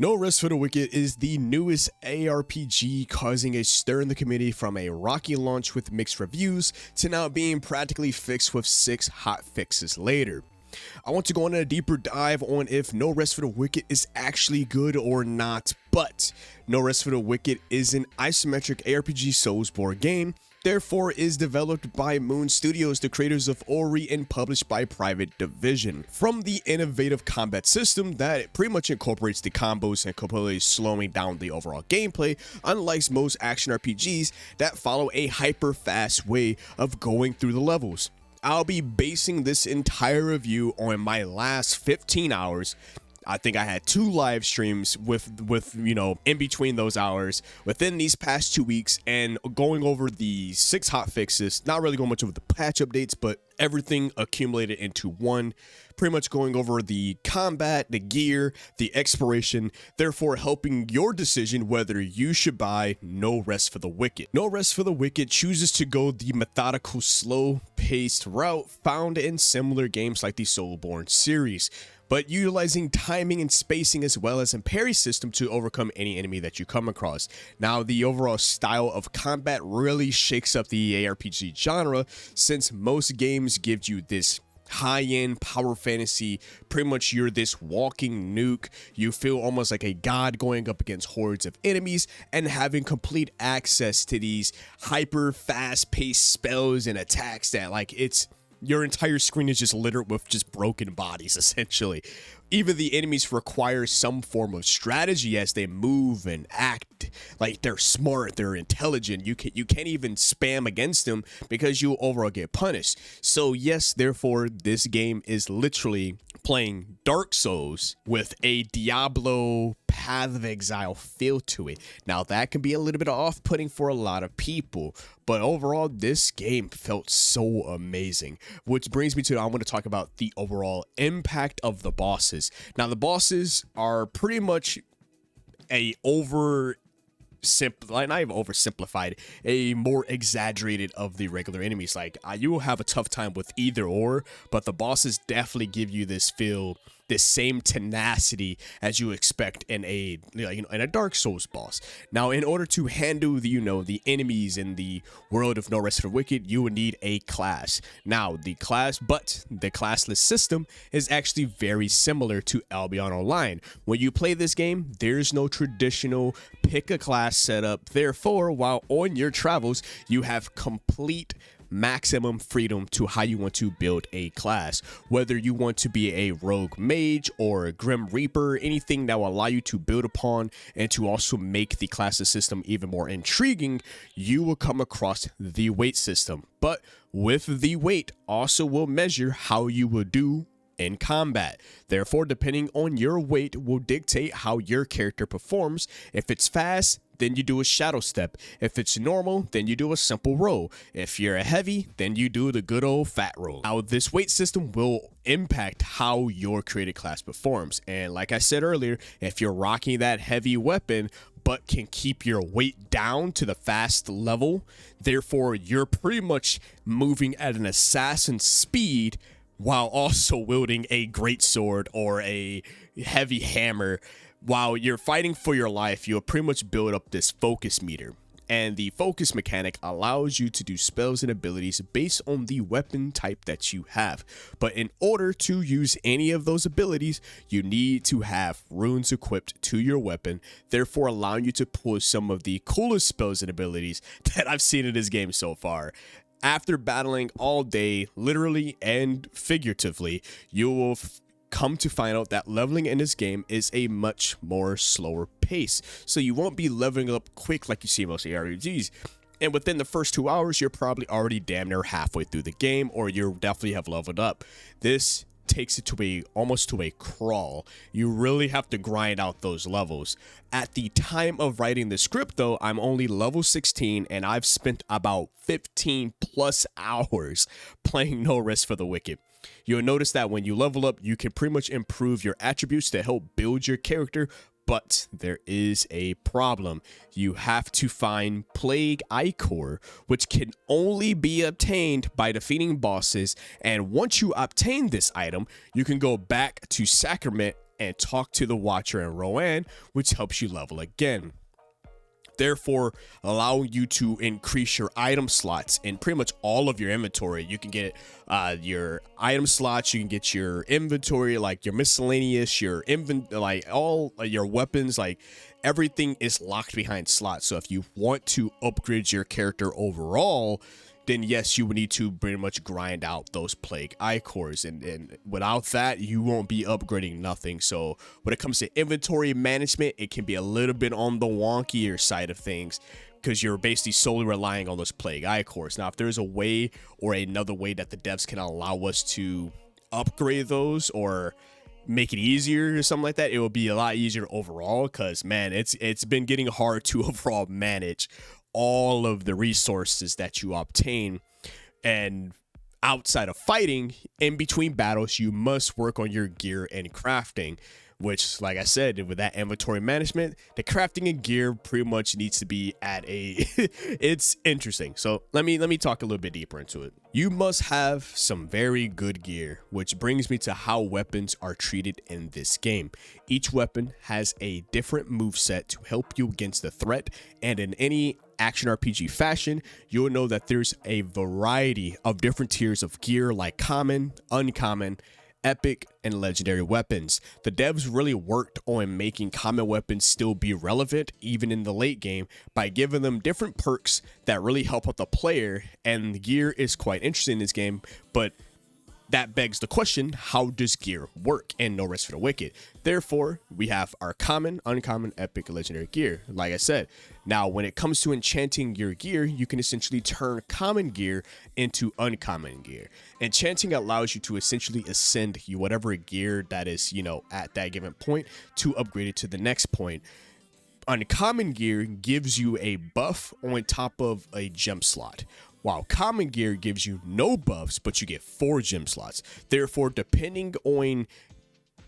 No Rest for the Wicked is the newest ARPG, causing a stir in the community from a rocky launch with mixed reviews to now being practically fixed with 6 hot fixes later. I want to go on a deeper dive on if No Rest for the Wicked is actually good or not, but No Rest for the Wicked is an isometric ARPG soulsborne game, therefore is developed by Moon Studios, the creators of Orii, and published by Private Division. From the innovative combat system that pretty much incorporates the combos and completely slowing down the overall gameplay, unlike most action RPGs that follow a hyper fast way of going through the levels. I'll be basing this entire review on my last 15 hours. I think I had 2 live streams with in between those hours within these past 2 weeks, and going over the 6 hot fixes, not really going much over the patch updates, but everything accumulated into one, pretty much going over the combat, the gear, the exploration, therefore helping your decision whether you should buy No Rest for the Wicked. No Rest for the Wicked chooses to go the methodical, slow-paced route found in similar games like the Soulsborne series, but utilizing timing and spacing as well as a parry system to overcome any enemy that you come across. Now, the overall style of combat really shakes up the ARPG genre, since most games give you this high-end power fantasy. Pretty much you're this walking nuke. You feel almost like a god going up against hordes of enemies and having complete access to these hyper fast-paced spells and attacks that, like, your entire screen is just littered with just broken bodies, essentially. Even the enemies require some form of strategy as they move and act. Like, they're smart, they're intelligent. You can't even spam against them because you'll overall get punished. So yes, therefore, this game is literally playing Dark Souls with a Diablo Path of Exile feel to it. Now, that can be a little bit off-putting for a lot of people, but overall, this game felt so amazing. Which brings me to, I want to talk about the overall impact of the bosses. Now, the bosses are pretty much not even oversimplified, a more exaggerated of the regular enemies. Like, you will have a tough time with either or, but the bosses definitely give you this same tenacity as you expect in a in a Dark Souls boss. Now, in order to handle the enemies in the world of No Rest for the Wicked, you would need a class. Now, the classless system is actually very similar to Albion Online. When you play this game, there's no traditional pick a class setup. Therefore, while on your travels, you have complete maximum freedom to how you want to build a class, whether you want to be a rogue mage or a grim reaper, anything that will allow you to build upon and to also make the classes system even more intriguing. You will come across the weight system, but with the weight also will measure how you will do in combat. Therefore, depending on your weight will dictate how your character performs. If it's fast, then you do a shadow step. If it's normal, then you do a simple roll. If you're a heavy, then you do the good old fat roll. Now, this weight system will impact how your created class performs. And like I said earlier, if you're rocking that heavy weapon but can keep your weight down to the fast level, therefore you're pretty much moving at an assassin's speed while also wielding a greatsword or a heavy hammer. While you're fighting for your life, you'll pretty much build up this focus meter. And the focus mechanic allows you to do spells and abilities based on the weapon type that you have. But in order to use any of those abilities, you need to have runes equipped to your weapon, therefore allowing you to pull some of the coolest spells and abilities that I've seen in this game so far. After battling all day, literally and figuratively, you will come to find out that leveling in this game is a much more slower pace. So you won't be leveling up quick like you see in most ARPGs. And within the first 2 hours, you're probably already damn near halfway through the game, or you definitely have leveled up. This takes it almost to a crawl. You really have to grind out those levels. At the time of writing the script, though, I'm only level 16 and I've spent about 15 plus hours playing No Rest for the Wicked. You'll notice that when you level up, you can pretty much improve your attributes to help build your character, but there is a problem. You have to find Plague Ichor, which can only be obtained by defeating bosses, and once you obtain this item, you can go back to Sacrament and talk to the Watcher and Rowan, which helps you level again, therefore allowing you to increase your item slots in pretty much all of your inventory. You can get your item slots, you can get your inventory, like your miscellaneous, your like all your weapons, like everything is locked behind slots. So if you want to upgrade your character overall, then yes, you would need to pretty much grind out those plague icors, and without that, you won't be upgrading nothing. So when it comes to inventory management, it can be a little bit on the wonkier side of things, because you're basically solely relying on those plague icors. Now, if there's a way or another way that the devs can allow us to upgrade those or make it easier or something like that, it will be a lot easier overall, because man, it's been getting hard to overall manage all of the resources that you obtain. And outside of fighting, in between battles, you must work on your gear and crafting, which, like I said, with that inventory management, the crafting and gear pretty much needs to be at a it's interesting. So let me talk a little bit deeper into it. You must have some very good gear, which brings me to how weapons are treated in this game. Each weapon has a different moveset to help you against the threat, and in any action RPG fashion, you'll know that there's a variety of different tiers of gear, like common, uncommon, epic, and legendary weapons. The devs really worked on making common weapons still be relevant even in the late game by giving them different perks that really help out the player, and the gear is quite interesting in this game, but that begs the question, how does gear work in No Rest for the Wicked? Therefore, we have our common, uncommon, epic, legendary gear, like I said. Now, when it comes to enchanting your gear, you can essentially turn common gear into uncommon gear. Enchanting allows you to essentially ascend whatever gear that is, at that given point to upgrade it to the next point. Uncommon gear gives you a buff on top of a gem slot, while common gear gives you no buffs, but you get 4 gem slots. Therefore, depending on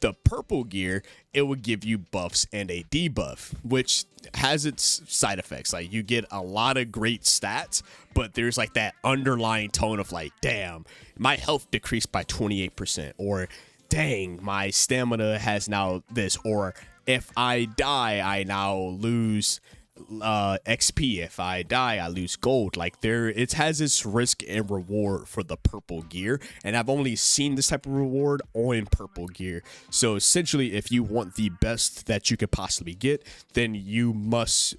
the purple gear, it will give you buffs and a debuff, which has its side effects. Like, you get a lot of great stats, but there's like that underlying tone of like, damn, my health decreased by 28%, or dang, my stamina has now this, or if I die, I now lose XP. If I die, I lose gold. Like, it has its risk and reward for the purple gear, and I've only seen this type of reward on purple gear. So essentially, if you want the best that you could possibly get, then you must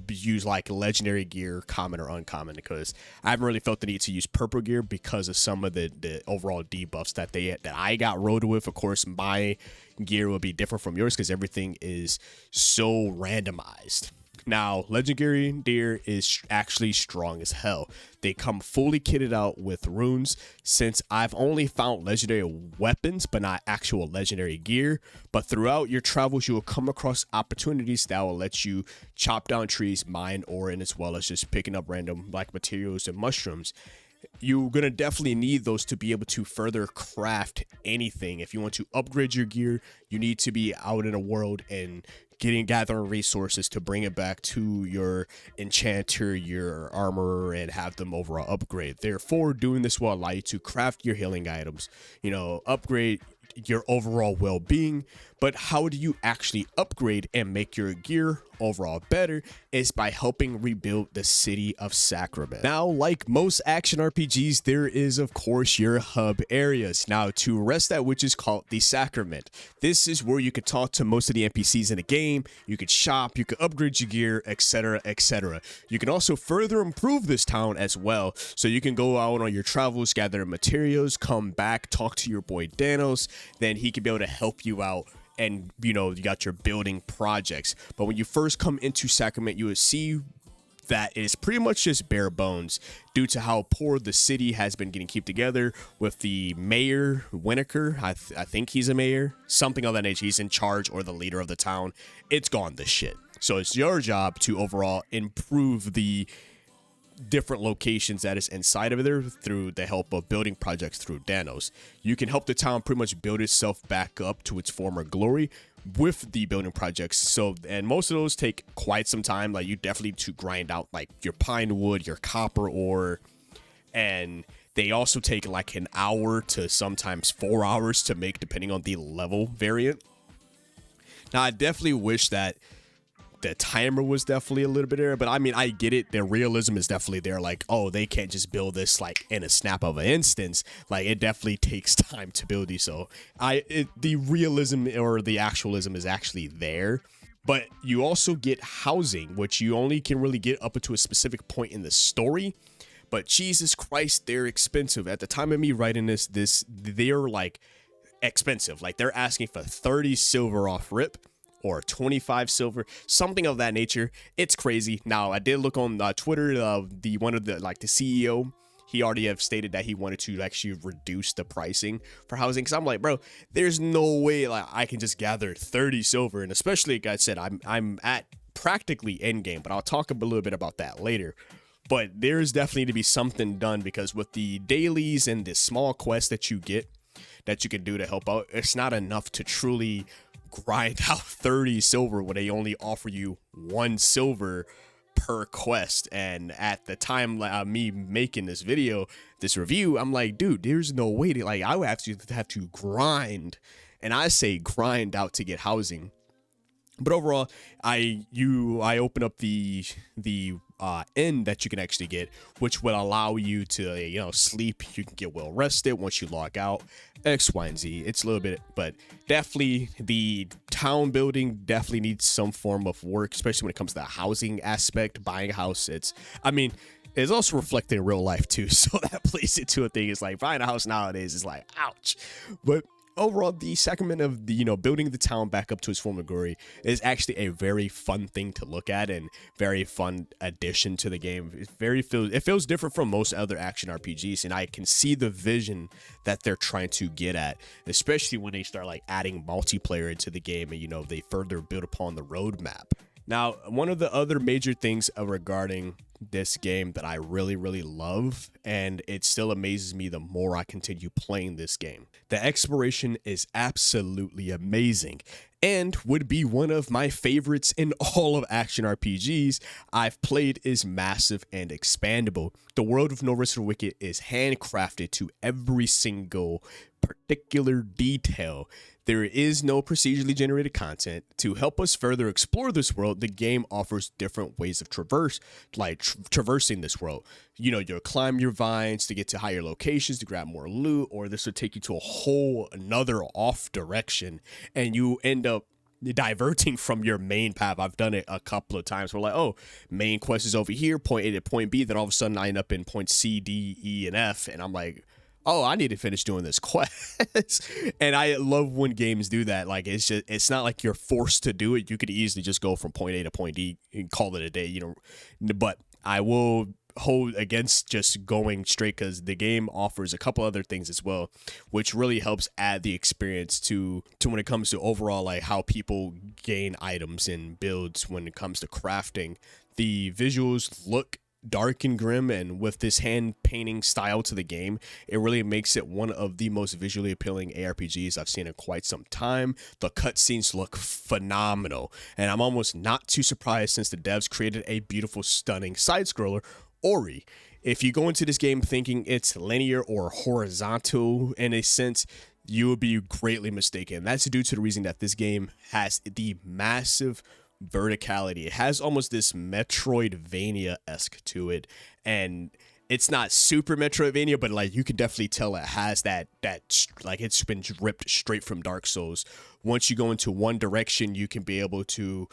use like legendary gear, common or uncommon, because I haven't really felt the need to use purple gear because of some of the overall debuffs that I got rolled with. Of course, my gear will be different from yours because everything is so randomized. Now, legendary gear is actually strong as hell. They come fully kitted out with runes. Since I've only found legendary weapons, but not actual legendary gear, but throughout your travels, you will come across opportunities that will let you chop down trees, mine ore, and as well as just picking up random like materials and mushrooms. You're going to definitely need those to be able to further craft anything. If you want to upgrade your gear, you need to be out in the world and gathering resources to bring it back to your enchanter, your armorer, and have them overall upgrade. Therefore, doing this will allow you to craft your healing items, upgrade your overall well-being. But how do you actually upgrade and make your gear overall better is by helping rebuild the city of Sacrament. Now, like most action RPGs, there is of course your hub areas. Now, to rest that, which is called the Sacrament. This is where you could talk to most of the NPCs in the game, you could shop, you could upgrade your gear, etc, etc. You can also further improve this town as well, so you can go out on your travels, gather materials, come back, talk to your boy Danos, then he can be able to help you out. And, you got your building projects. But when you first come into Sacrament, you will see that it is pretty much just bare bones due to how poor the city has been getting kept together with the mayor, Winokur. I think he's a mayor, something of that nature. He's in charge or the leader of the town. It's gone to shit. So it's your job to overall improve the different locations that is inside of there through the help of building projects through Danos. You can help the town pretty much build itself back up to its former glory with the building projects. So, and most of those take quite some time. Like, you definitely need to grind out like your pine wood, your copper ore, and they also take like an hour to sometimes 4 hours to make, depending on the level variant. Now, I definitely wish that the timer was definitely a little bit there, but I mean, I get it. The realism is definitely there. Like, oh, they can't just build this like in a snap of an instance. Like, it definitely takes time to build these. So the realism or the actualism is actually there. But you also get housing, which you only can really get up to a specific point in the story. But Jesus Christ, they're expensive. At the time of me writing this, they're like expensive. Like, they're asking for 30 silver off rip, or 25 silver, something of that nature. It's crazy. Now, I did look on Twitter. The CEO, he already have stated that he wanted to actually reduce the pricing for housing. Because I'm like, bro, there's no way like I can just gather 30 silver, and especially like I said, I'm at practically end game. But I'll talk a little bit about that later. But there's definitely to be something done, because with the dailies and the small quests that you get, that you can do to help out, it's not enough to truly grind out 30 silver when they only offer you 1 silver per quest. And at the time me making this review, I'm like, dude, there's no way to, like, I would have to grind, and I say grind out to get housing. But overall, I open up the inn that you can actually get, which will allow you to sleep. You can get well rested once you log out. X, Y, and Z. It's a little bit, but definitely the town building definitely needs some form of work, especially when it comes to the housing aspect. Buying a house, it's also reflected in real life too, so that plays into a thing. It's like buying a house nowadays is like, ouch. But overall, the sacrament of the building the town back up to its former glory is actually a very fun thing to look at, and very fun addition to the game. It feels different from most other action RPGs, and I can see the vision that they're trying to get at, especially when they start like adding multiplayer into the game, and they further build upon the roadmap. Now, one of the other major things regarding this game that I really, really love, and it still amazes me the more I continue playing this game, the exploration is absolutely amazing, and would be one of my favorites in all of action RPGs I've played. Is massive and expandable. The world of No Rest for the Wicked is handcrafted to every single particular detail. There is no procedurally generated content. To help us further explore this world, the game offers different ways of traversing this world. You'll climb your vines to get to higher locations to grab more loot, or this will take you to a whole another off direction, and you end up diverting from your main path. I've done it a couple of times. We're like, oh, main quest is over here, point A to point B, then all of a sudden I end up in point C, D, E, and F, and I'm like, oh, I need to finish doing this quest. And I love when games do that. Like, it's not like you're forced to do it. You could easily just go from point A to point D and call it a day, But I will hold against just going straight, because the game offers a couple other things as well, which really helps add the experience to when it comes to overall like how people gain items and builds. When it comes to crafting, the visuals look dark and grim, and with this hand painting style to the game, it really makes it one of the most visually appealing ARPGs I've seen in quite some time. The cutscenes look phenomenal, and I'm almost not too surprised, since the devs created a beautiful, stunning side scroller, Orii. If you go into this game thinking it's linear or horizontal in a sense, you would be greatly mistaken. That's due to the reason that this game has the massive verticality. It has almost this Metroidvania-esque to it, and it's not super Metroidvania, but like you can definitely tell it has that like it's been ripped straight from Dark Souls. Once you go into one direction, you can be able to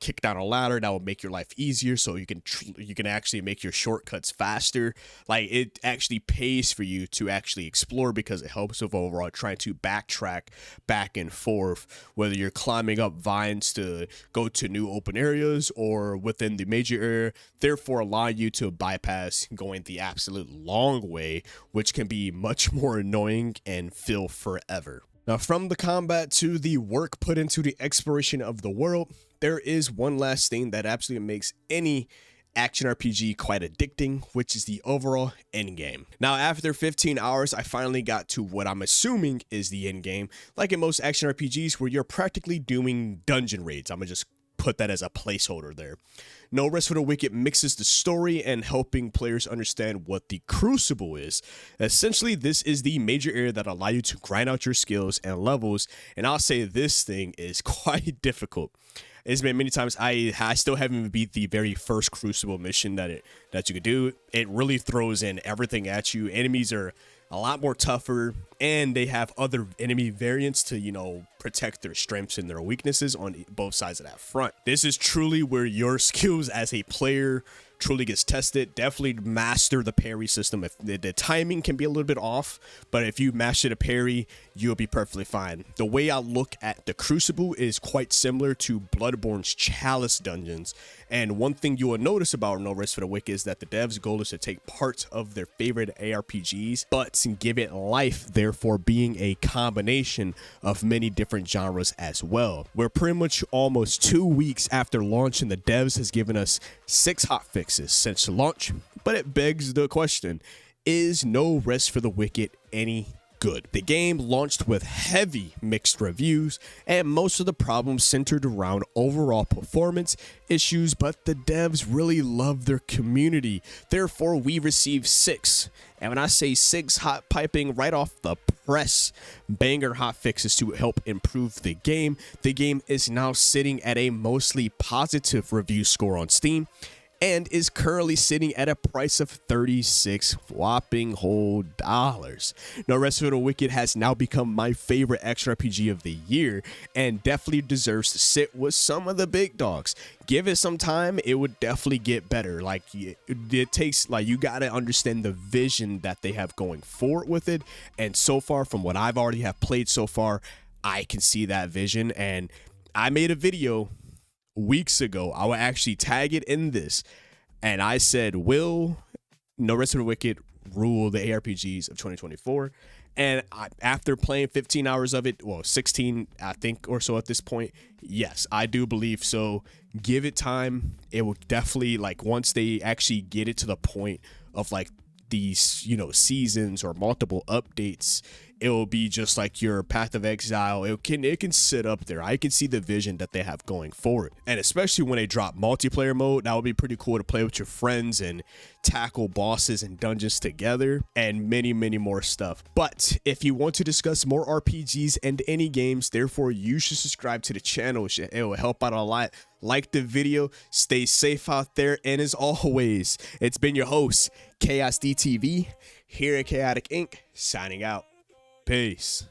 kick down a ladder that will make your life easier, so you can actually make your shortcuts faster. Like, it actually pays for you to actually explore, because it helps with overall trying to backtrack back and forth, whether you're climbing up vines to go to new open areas or within the major area, therefore allow you to bypass going the absolute long way, which can be much more annoying and feel forever. Now, from the combat to the work put into the exploration of the world, there is one last thing that absolutely makes any action RPG quite addicting, which is the overall endgame. Now, after 15 hours, I finally got to what I'm assuming is the endgame, like in most action RPGs, where you're practically doing dungeon raids. I'm gonna just put that as a placeholder there. No Rest for the Wicked mixes the story and helping players understand what the Crucible is. Essentially, this is the major area that allows you to grind out your skills and levels, and I'll say this thing is quite difficult. It's been many times I still haven't even beat the very first Crucible mission that you could do. It really throws in everything at you. Enemies are a lot more tougher, and they have other enemy variants to, you know, protect their strengths and their weaknesses on both sides of that front. This is truly where your skills as a player truly gets tested. Definitely master the parry system. If the timing can be a little bit off, but if you master the parry, you'll be perfectly fine. The way I look at the Crucible is quite similar to Bloodborne's Chalice dungeons, and one thing you will notice about No Rest for the Wicked is that the devs' goal is to take parts of their favorite ARPGs but give it life, therefore being a combination of many different genres as well. We're pretty much almost 2 weeks after launch, and the devs has given us 6 hotfixes since launch, but it begs the question, is No Rest for the Wicked any good? The game launched with heavy mixed reviews, and most of the problems centered around overall performance issues, but the devs really love their community. Therefore, we received 6, and when I say 6 hot piping right off the press, banger hot fixes to help improve the game is now sitting at a mostly positive review score on Steam, and is currently sitting at a price of $36 whopping whole dollars. No Rest for the Wicked has now become my favorite action RPG of the year, and definitely deserves to sit with some of the big dogs. Give it some time, it would definitely get better. Like, it takes, like, you gotta understand the vision that they have going forward with it, and so far, from what I've already have played so far, I can see that vision. And I made a video weeks ago, I will actually tag it in this, and I said, will No Rest for the Wicked rule the ARPGs of 2024? And after playing 15 hours of it, well, 16 I think or so at this point, yes, I do believe so. Give it time. It will definitely, like, once they actually get it to the point of like these, you know, seasons or multiple updates, it will be just like your Path of Exile. It can sit up there. I can see the vision that they have going forward, and especially when they drop multiplayer mode, that would be pretty cool to play with your friends and tackle bosses and dungeons together, and many more stuff. But if you want to discuss more RPGs and any games, therefore you should subscribe to the channel. It will help out a lot. Like the video, stay safe out there, and as always, it's been your host, Chaos DTV, here at Chaotic Inc., signing out. Peace.